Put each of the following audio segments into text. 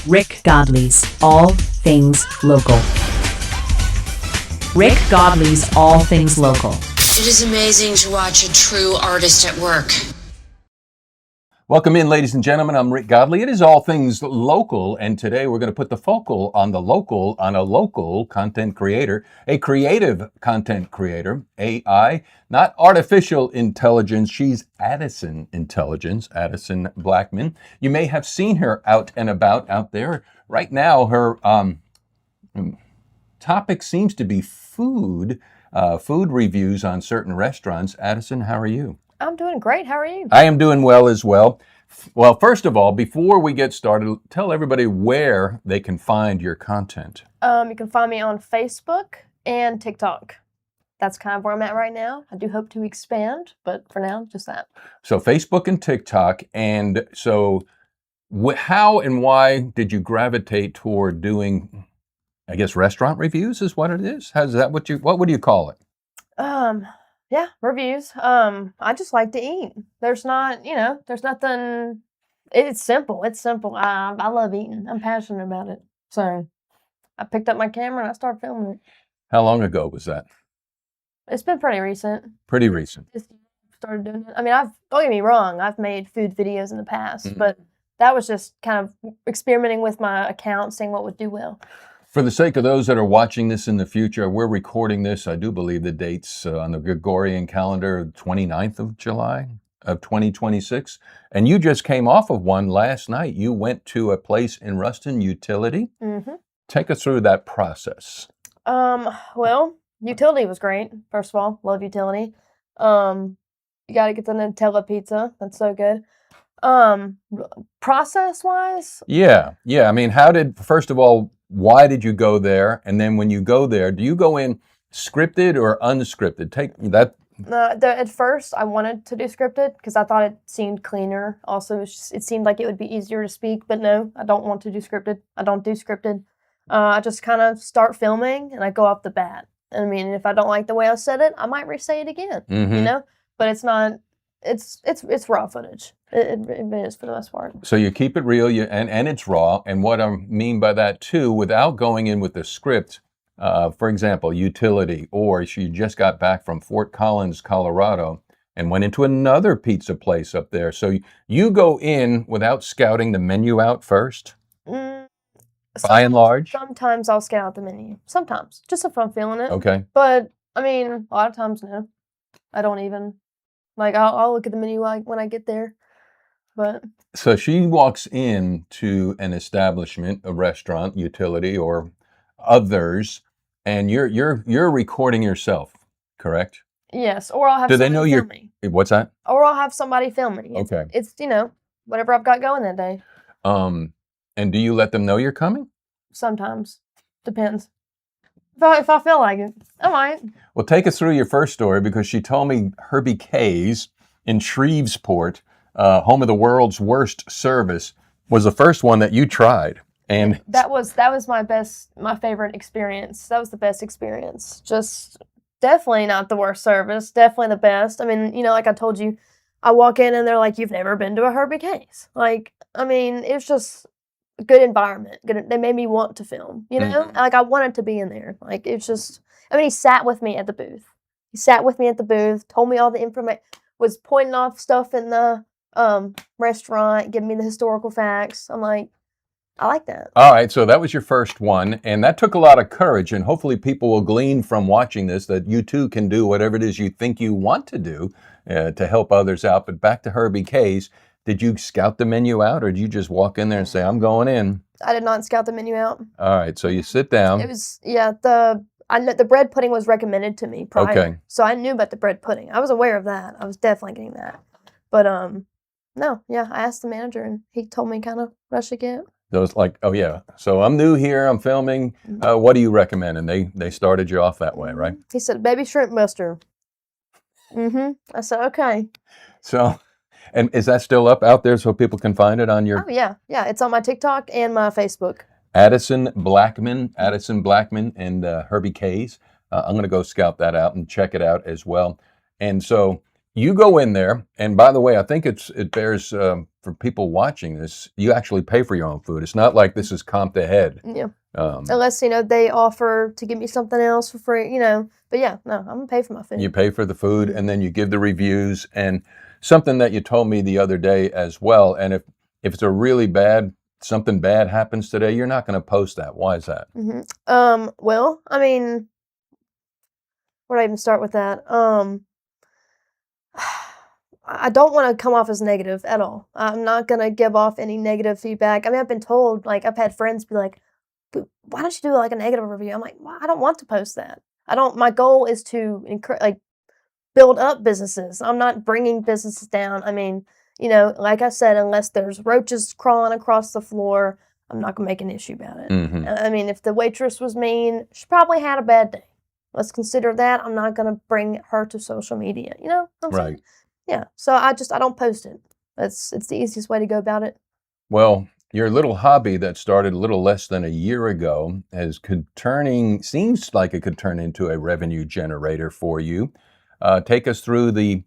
Rick Godley's All Things Local. Rick Godley's All Things Local. It is amazing to watch a true artist at work. Welcome in, ladies and gentlemen. I'm Rick Godley. It is All Things Local, and today we're going to put the focal on the local, on a local content creator, a creative content creator, AI, not artificial intelligence. She's Addison Intelligence, Addison Blackmon. You may have seen her out and about out there. Right now, her topic seems to be food reviews on certain restaurants. Addison, how are you? I'm doing great. How are you? I am doing well as well. Well, first of all, before we get started, tell everybody where they can find your content. You can find me on Facebook and TikTok. That's kind of where I'm at right now. I do hope to expand, but for now, just that. So Facebook and TikTok. And so how and why did you gravitate toward doing, I guess, restaurant reviews is what it is? What would you call it? Yeah, reviews. I just like to eat. There's nothing. It's simple. It's simple. I love eating. I'm passionate about it. So I picked up my camera and I started filming it. How long ago was that? It's been pretty recent. Pretty recent. Just started doing it. I mean, don't get me wrong. I've made food videos in the past, but that was just kind of experimenting with my account, seeing what would do well. For the sake of those that are watching this in the future, we're recording this, I do believe the date's on the Gregorian calendar, 29th of July of 2026. And you just came off of one last night. You went to a place in Ruston, Utility. Mm-hmm. Take us through that process. Well, Utility was great. First of all, love Utility. You got to get the Nutella pizza. That's so good. Process-wise? Yeah. I mean, first of all, why did you go there? And then when you go there, do you go in scripted or unscripted? Take that. At first, I wanted to do scripted because I thought it seemed cleaner. Also, it seemed like it would be easier to speak. But no, I don't want to do scripted. I don't do scripted. I just kind of start filming and I go off the bat. I mean, if I don't like the way I said it, I might re-say it again. Mm-hmm. You know, but it's not. It's raw footage. It is for the most part. So you keep it real, and it's raw. And what I mean by that too, without going in with the script, for example, Utility, or she just got back from Fort Collins, Colorado, and went into another pizza place up there. So you go in without scouting the menu out first, by and large. Sometimes I'll scout out the menu. Sometimes, just if I'm feeling it. Okay. But I mean, a lot of times, no. I don't even. Like, I'll look at the menu when I get there, but... So she walks into an establishment, a restaurant, Utility, or others, and you're recording yourself, correct? Yes, or I'll have somebody somebody film me. What's that? Or I'll have somebody film me. Okay. It's whatever I've got going that day. And do you let them know you're coming? Sometimes. Depends. If I feel like it, I might. Well, take us through your first story, because she told me Herbie K's in Shreveport, home of the world's worst service, was the first one that you tried. And that was my favorite experience. That was the best experience. Just definitely not the worst service. Definitely the best. I mean, like I told you, I walk in and they're like, "You've never been to a Herbie K's." Like, I mean, it's just a good environment. They made me want to film, Mm-hmm. Like I wanted to be in there. Like it's just, I mean, he sat with me at the booth. Told me all the information, was pointing off stuff in the restaurant, giving me the historical facts. I'm like, I like that. All right, so that was your first one, and that took a lot of courage, and hopefully people will glean from watching this that you too can do whatever it is you think you want to do to help others out. But back to Herbie K's. Did you scout the menu out, or did you just walk in there and say, "I'm going in"? I did not scout the menu out. All right, so you sit down. It was, I know the bread pudding was recommended to me prior. Okay. So I knew about the bread pudding. I was aware of that. I was definitely getting that. But no, yeah, I asked the manager and he told me kind of what I should get. Those like, oh yeah, so I'm new here, I'm filming. What do you recommend? And they started you off that way, right? He said, "Baby shrimp buster." I said, okay. So, and is that still up out there so people can find it on your? Oh yeah, it's on my TikTok and my Facebook. Addison Blackmon, and Herbie K's. I'm going to go scout that out and check it out as well. And so you go in there, and by the way, I think it bears for people watching this. You actually pay for your own food. It's not like this is comped ahead. Yeah. Um, Unless, they offer to give me something else for free, But yeah, no, I'm going to pay for my food. you pay for the food, Mhm. and then you give the reviews. And something that you told me the other day as well. And if it's a really something bad happens today, you're not going to post that. Why is that? Well, I mean, where do I even start with that? I don't want to come off as negative at all. I'm not going to give off any negative feedback. I mean, I've been told, like, I've had friends be like, "But why don't you do like a negative review?" I'm like, well, I don't want to post that. My goal is to build up businesses. I'm not bringing businesses down. I mean, like I said, unless there's roaches crawling across the floor, I'm not going to make an issue about it. Mhm. I mean, if the waitress was mean, she probably had a bad day. Let's consider that. I'm not going to bring her to social media. You know what I'm saying? Right. Yeah. So I don't post it. It's the easiest way to go about it. Well, your little hobby that started a little less than a year ago seems like it could turn into a revenue generator for you. Take us through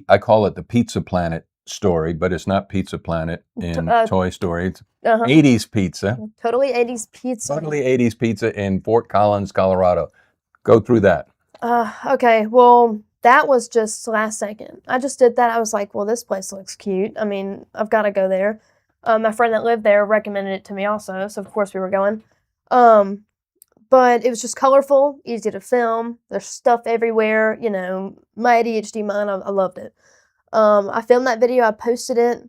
I call it the Pizza Planet story, but it's not Pizza Planet in Toy Story. It's Uh-huh. 80s pizza. Totally 80s pizza. Totally 80s pizza in Fort Collins, Colorado. Go through that. Okay. Well, that was just last second. I just did that. I was like, well, this place looks cute. I mean, I've got to go there. My friend that lived there recommended it to me also, so of course we were going. But it was just colorful, easy to film. There's stuff everywhere. My ADHD mind, I loved it. I filmed that video. I posted it.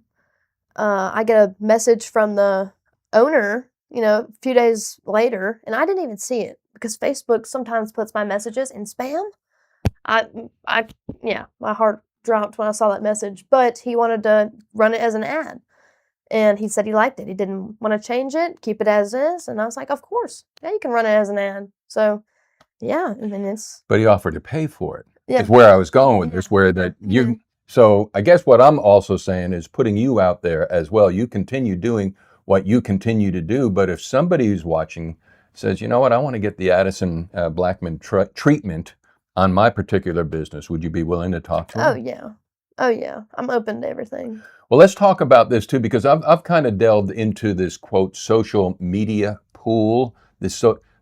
I get a message from the owner, a few days later, and I didn't even see it because Facebook sometimes puts my messages in spam. My heart dropped when I saw that message, but he wanted to run it as an ad. And he said he liked it. He didn't want to change it, keep it as is. And I was like, of course. Yeah, you can run it as an ad. So, yeah, I mean, But he offered to pay for it. Yeah. Is where I was going with this, where that you. So I guess what I'm also saying is putting you out there as well. You continue doing what you continue to do. But if somebody who's watching says, you know what, I want to get the Addison Blackmon treatment on my particular business, would you be willing to talk to them? Oh, yeah. I'm open to everything. Well, let's talk about this too, because I've kind of delved into this quote social media pool.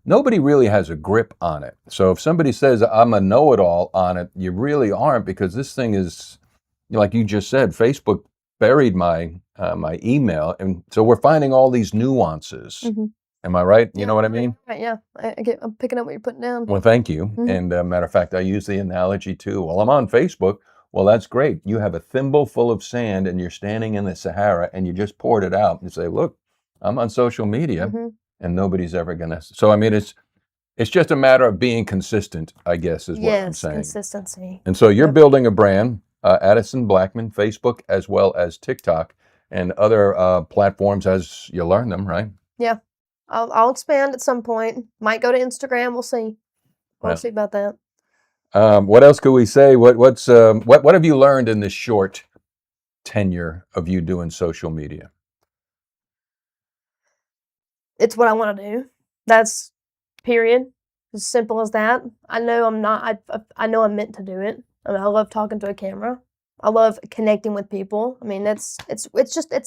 Nobody really has a grip on it. So if somebody says I'm a know-it-all on it, you really aren't, because this thing is, like you just said, Facebook buried my email, and so we're finding all these nuances. Mm-hmm. Am I right? You know what I mean? Right, yeah. I'm picking up what you're putting down. Well, thank you. And matter of fact, I use the analogy too. Well, I'm on Facebook. Well, that's great. You have a thimble full of sand and you're standing in the Sahara and you just poured it out and say, look, I'm on social media and nobody's ever going to. So, I mean, it's just a matter of being consistent, I guess, is what I'm saying. Yes, consistency. And so you're building a brand, Addison Blackmon, Facebook, as well as TikTok and other platforms as you learn them, right? Yeah. I'll expand at some point. Might go to Instagram. We'll see. We'll see about that. What else could we say? What have you learned in this short tenure of you doing social media? It's what I want to do. That's period. As simple as that. I know I'm not. I know I'm meant to do it. I mean, I love talking to a camera. I love connecting with people. I mean, it's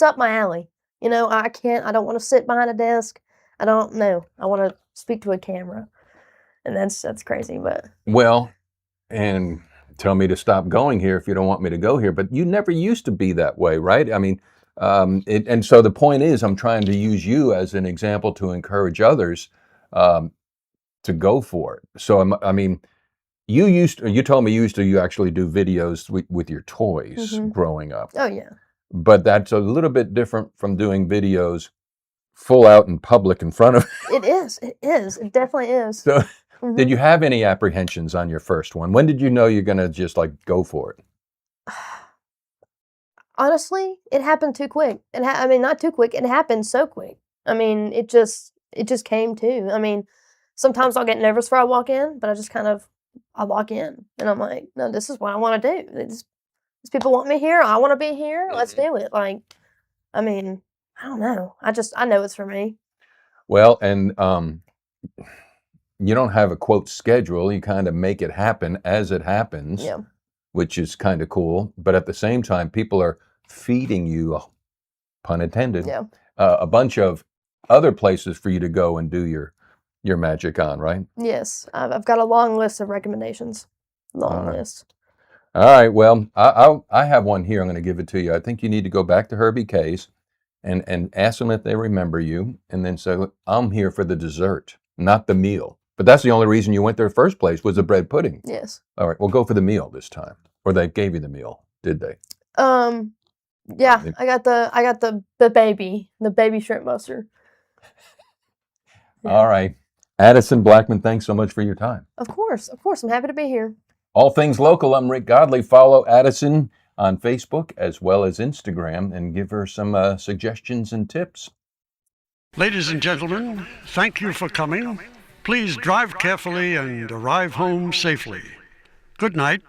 up my alley. I don't want to sit behind a desk. I don't know. I want to speak to a camera, and that's crazy. But well. And tell me to stop going here if you don't want me to go here. But you never used to be that way, right? I mean, and so the point is, I'm trying to use you as an example to encourage others to go for it. So, I mean, you told me you actually do videos with your toys growing up. Oh, yeah. But that's a little bit different from doing videos full out in public in front of. It is. It definitely is. So, did you have any apprehensions on your first one? When did you know you're going to just go for it? Honestly, it happened too quick. I mean, not too quick. It happened so quick. I mean, it just came too. I mean, sometimes I'll get nervous before I walk in, but I walk in and I'm like, no, this is what I want to do. These people want me here. I want to be here. Let's do it. I mean, I don't know. I know it's for me. Well, and you don't have a quote schedule. You kind of make it happen as it happens. Yeah. which is kind of cool. But at the same time, people are feeding you, pun intended, Yeah. a bunch of other places for you to go and do your magic on, right? Yes. I've got a long list of recommendations. Long All right. list. All right. Well, I have one here. I'm going to give it to you. I think you need to go back to Herbie K's and ask them if they remember you, and then say, "Look, I'm here for the dessert, not the meal." But that's the only reason you went there first place was the bread pudding. Yes. All right. We'll go for the meal this time. Or they gave you the meal, did they? Yeah, I got the baby shrimp mustard. Yeah. All right. Addison Blackmon, thanks so much for your time. Of course. I'm happy to be here. All Things Local, I'm Rick Godley. Follow Addison on Facebook as well as Instagram and give her some suggestions and tips. Ladies and gentlemen, thank you for coming. Please drive carefully and arrive home safely. Good night.